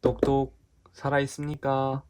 똑똑 살아있습니까?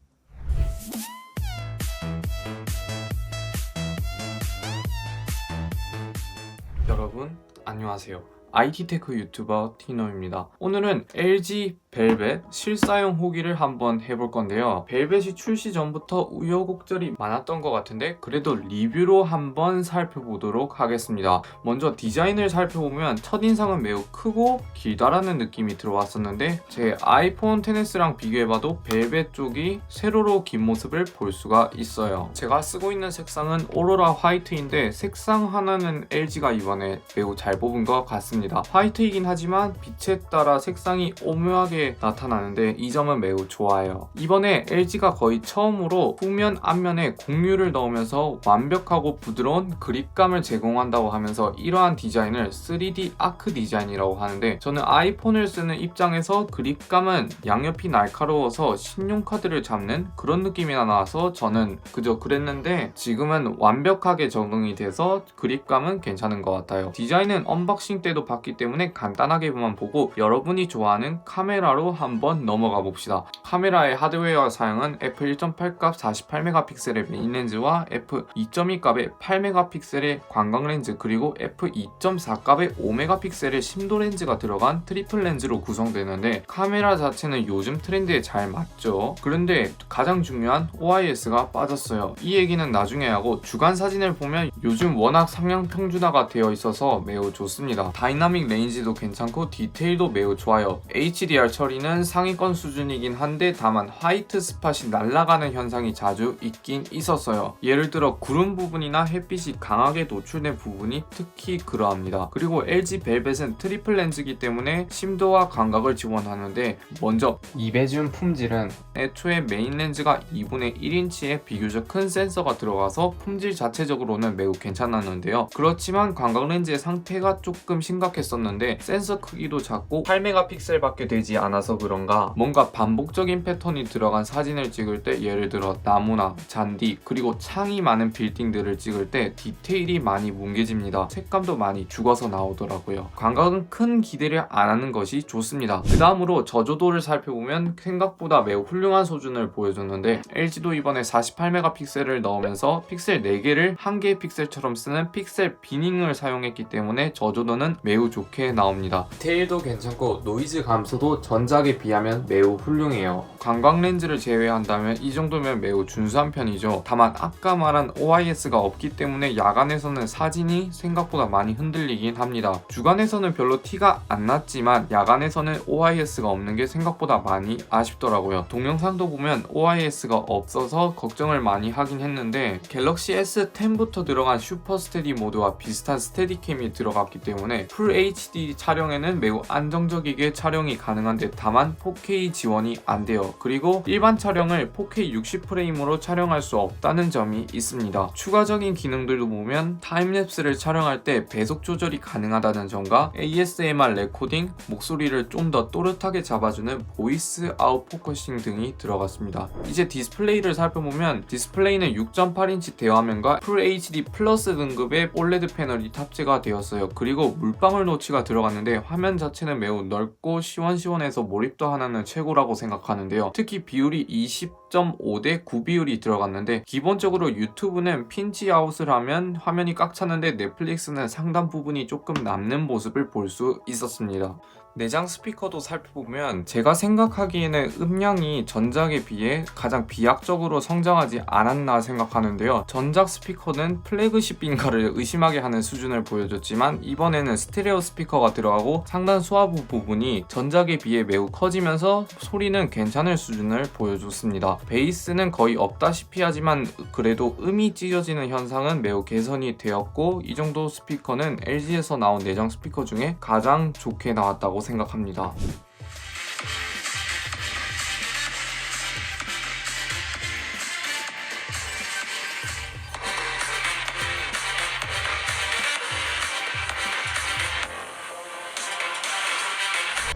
여러분 안녕하세요. IT테크 유튜버 티노입니다. 오늘은 LG 벨벳 실사용 후기를 한번 해볼 건데요. 벨벳이 출시 전부터 우여곡절이 많았던 것 같은데 그래도 리뷰로 한번 살펴보도록 하겠습니다. 먼저 디자인을 살펴보면 첫인상은 매우 크고 길다라는 느낌이 들어왔었는데 제 아이폰 XS랑 비교해봐도 벨벳 쪽이 세로로 긴 모습을 볼 수가 있어요. 제가 쓰고 있는 색상은 오로라 화이트인데 색상 하나는 LG가 이번에 매우 잘 뽑은 것 같습니다. 화이트이긴 하지만 빛에 따라 색상이 오묘하게 나타나는데 이 점은 매우 좋아요. 이번에 LG가 거의 처음으로 후면 앞면에 곡류를 넣으면서 완벽하고 부드러운 그립감을 제공한다고 하면서 이러한 디자인을 3D 아크 디자인이라고 하는데 저는 아이폰을 쓰는 입장에서 그립감은 양옆이 날카로워서 신용카드를 잡는 그런 느낌이 나서 저는 그저 그랬는데 지금은 완벽하게 적응이 돼서 그립감은 괜찮은 것 같아요. 디자인은 언박싱 때도 봤기 때문에 간단하게만 보고 여러분이 좋아하는 카메라로 한번 넘어가 봅시다. 카메라의 하드웨어 사양은 f1.8 값 48메가픽셀의 메인 렌즈와 f2.2 값의 8메가픽셀의 광각 렌즈 그리고 f2.4 값의 5메가픽셀의 심도 렌즈가 들어간 트리플 렌즈로 구성되는데 카메라 자체는 요즘 트렌드에 잘 맞죠. 그런데 가장 중요한 OIS가 빠졌어요. 이 얘기는 나중에 하고 주간 사진을 보면 요즘 워낙 상향 평준화가 되어 있어서 매우 좋습니다. 다이나믹 레인지도 괜찮고 디테일도 매우 좋아요. HDR 처리는 상위권 수준이긴 한데 다만 화이트 스팟이 날아가는 현상이 자주 있긴 있었어요. 예를 들어 구름 부분이나 햇빛이 강하게 노출된 부분이 특히 그러합니다. 그리고 LG 벨벳은 트리플 렌즈이기 때문에 심도와 광각을 지원하는데 먼저 이베듐 품질은 애초에 메인 렌즈가 2분의 1인치의 비교적 큰 센서가 들어가서 품질 자체적으로는 매우 괜찮았는데요. 그렇지만 광각 렌즈의 상태가 조금 심각했었는데 센서 크기도 작고 8메가픽셀 밖에 되지 않아서 그런가 뭔가 반복적인 패턴이 들어간 사진을 찍을 때 예를 들어 나무나 잔디 그리고 창이 많은 빌딩들을 찍을 때 디테일이 많이 뭉개집니다. 색감도 많이 죽어서 나오더라고요. 광각은 큰 기대를 안 하는 것이 좋습니다. 그 다음으로 저조도를 살펴보면 생각보다 매우 훌륭한 수준을 보여줬는데 LG도 이번에 48메가픽셀을 넣으면서 픽셀 4개를 한 개의 픽셀처럼 쓰는 픽셀 비닝을 사용했기 때문에 저조도는 매우 좋게 나옵니다. 디테일도 괜찮고 노이즈 감소도 전작에 비하면 매우 훌륭해요. 광각 렌즈를 제외한다면 이 정도면 매우 준수한 편이죠. 다만 아까 말한 OIS가 없기 때문에 야간에서는 사진이 생각보다 많이 흔들리긴 합니다. 주간에서는 별로 티가 안 났지만 야간에서는 OIS가 없는 게 생각보다 많이 아쉽더라고요. 동영상도 보면 OIS가 없어서 걱정을 많이 하긴 했는데 갤럭시 S10부터 들어간 슈퍼 스테디 모드와 비슷한 스테디캠이 들어갔기 때문에 풀 HD 촬영에는 매우 안정적이게 촬영이 가능한데 다만 4K 지원이 안 돼요. 그리고 일반 촬영을 4K 60프레임으로 촬영할 수 없다는 점이 있습니다. 추가적인 기능들도 보면 타임랩스를 촬영할 때 배속 조절이 가능하다는 점과 ASMR 레코딩, 목소리를 좀 더 또렷하게 잡아주는 보이스 아웃 포커싱 등이 들어갔습니다. 이제 디스플레이를 살펴보면 디스플레이는 6.8인치 대화면과 풀 HD 플러스 등급의 OLED 패널이 탑재가 되었어요. 그리고 물방울 노치가 들어갔는데 화면 자체는 매우 넓고 시원시원해서 몰입도 하나는 최고라고 생각하는데요. 특히 비율이 20.5대 9 비율이 들어갔는데 기본적으로 유튜브는 핀치 아웃을 하면 화면이 꽉 찼는데 넷플릭스는 상단 부분이 조금 남는 모습을 볼 수 있었습니다. 내장 스피커도 살펴보면 제가 생각하기에는 음량이 전작에 비해 가장 비약적으로 성장하지 않았나 생각하는데요. 전작 스피커는 플래그십인가를 의심하게 하는 수준을 보여줬지만 이번에는 스테레오 스피커가 들어가고 상단 수화부 부분이 전작에 비해 매우 커지면서 소리는 괜찮을 수준을 보여줬습니다. 베이스는 거의 없다시피 하지만 그래도 음이 찢어지는 현상은 매우 개선이 되었고 이 정도 스피커는 LG에서 나온 내장 스피커 중에 가장 좋게 나왔다고 생각합니다.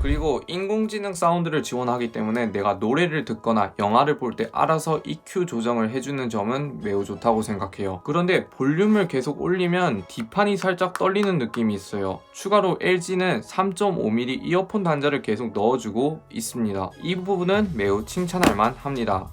그리고 그리고 인공지능 사운드를 지원하기 때문에 내가 노래를 듣거나 영화를 볼 때 알아서 EQ 조정을 해주는 점은 매우 좋다고 생각해요. 그런데 볼륨을 계속 올리면 뒷판이 살짝 떨리는 느낌이 있어요. 추가로 LG는 3.5mm 이어폰 단자를 계속 넣어주고 있습니다. 이 부분은 매우 칭찬할 만합니다.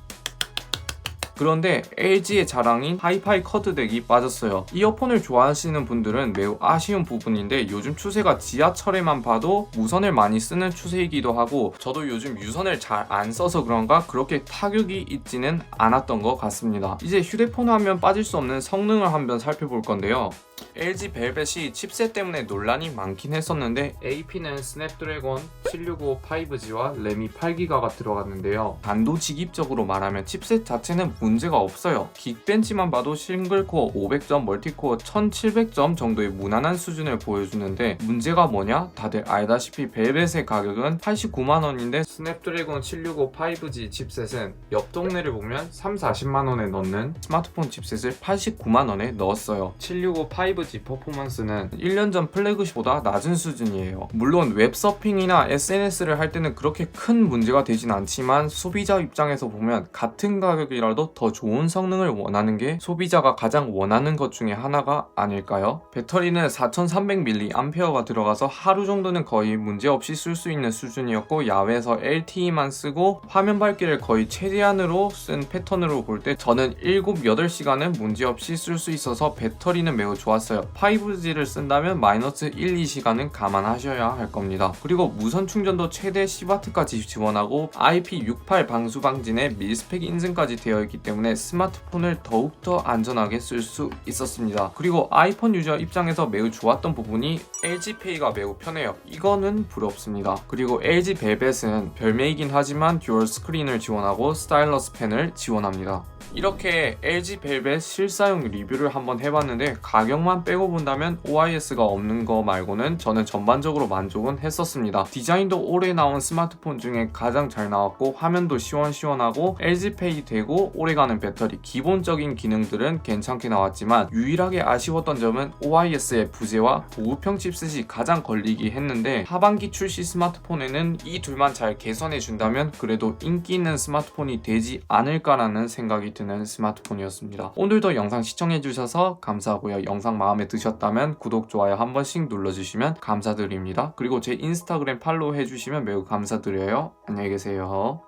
그런데 LG의 자랑인 하이파이 커드 덱이 빠졌어요. 이어폰을 좋아하시는 분들은 매우 아쉬운 부분인데 요즘 추세가 지하철에만 봐도 무선을 많이 쓰는 추세이기도 하고 저도 요즘 유선을 잘 안 써서 그런가 그렇게 타격이 있지는 않았던 것 같습니다. 이제 휴대폰 하면 빠질 수 없는 성능을 한번 살펴볼 건데요. LG 벨벳이 칩셋 때문에 논란이 많긴 했었는데 AP는 스냅드래곤 765 5G와 램이 8기가가 들어갔는데요. 단도직입적으로 말하면 칩셋 자체는 문제가 없어요. 긱벤치만 봐도 싱글코어 500점, 멀티코어 1700점 정도의 무난한 수준을 보여주는데 문제가 뭐냐? 다들 알다시피 벨벳의 가격은 89만원인데 스냅드래곤 765 5G 칩셋은 옆 동네를 보면 3-40만원에 넣는 스마트폰 칩셋을 89만원에 넣었어요. 765 5G 퍼포먼스는 1년 전 플래그십보다 낮은 수준이에요. 물론 웹서핑이나 SNS를 할 때는 그렇게 큰 문제가 되진 않지만 소비자 입장에서 보면 같은 가격이라도 더 좋은 성능을 원하는 게 소비자가 가장 원하는 것 중에 하나가 아닐까요? 배터리는 4300mAh가 들어가서 하루 정도는 거의 문제없이 쓸 수 있는 수준이었고 야외에서 LTE만 쓰고 화면 밝기를 거의 최대한으로 쓴 패턴으로 볼 때 저는 7, 8시간은 문제없이 쓸 수 있어서 배터리는 매우 좋았어요. 5G를 쓴다면 마이너스 1, 2시간은 감안하셔야 할 겁니다. 그리고 무선 충전도 최대 10W까지 지원하고 IP68 방수 방진에 밀스펙 인증까지 되어 있기 때문에 스마트폰을 더욱더 안전하게 쓸 수 있었습니다. 그리고 아이폰 유저 입장에서 매우 좋았던 부분이 LG페이가 매우 편해요. 이거는 부럽습니다. 그리고 LG 벨벳은 별매이긴 하지만 듀얼 스크린을 지원하고 스타일러스 펜을 지원합니다. 이렇게 LG 벨벳 실사용 리뷰를 한번 해봤는데 가격만 빼고 본다면 OIS가 없는 거 말고는 저는 전반적으로 만족은 했었습니다. 디자인도 올해 나온 스마트폰 중에 가장 잘 나왔고 화면도 시원시원하고 LG페이 되고 오래가는 배터리 기본적인 기능들은 괜찮게 나왔지만 유일하게 아쉬웠던 점은 OIS의 부재와 보급형 칩셋이 가장 걸리기 했는데 하반기 출시 스마트폰에는 이 둘만 잘 개선해준다면 그래도 인기 있는 스마트폰이 되지 않을까라는 생각이 드는 스마트폰이었습니다. 오늘도 영상 시청해주셔서 감사하고요. 영상 마음에 드셨다면 구독, 좋아요 한 번씩 눌러주시면 감사드립니다. 그리고 제 인스타그램 팔로우 해주시면 매우 감사드려요. 안녕히 계세요.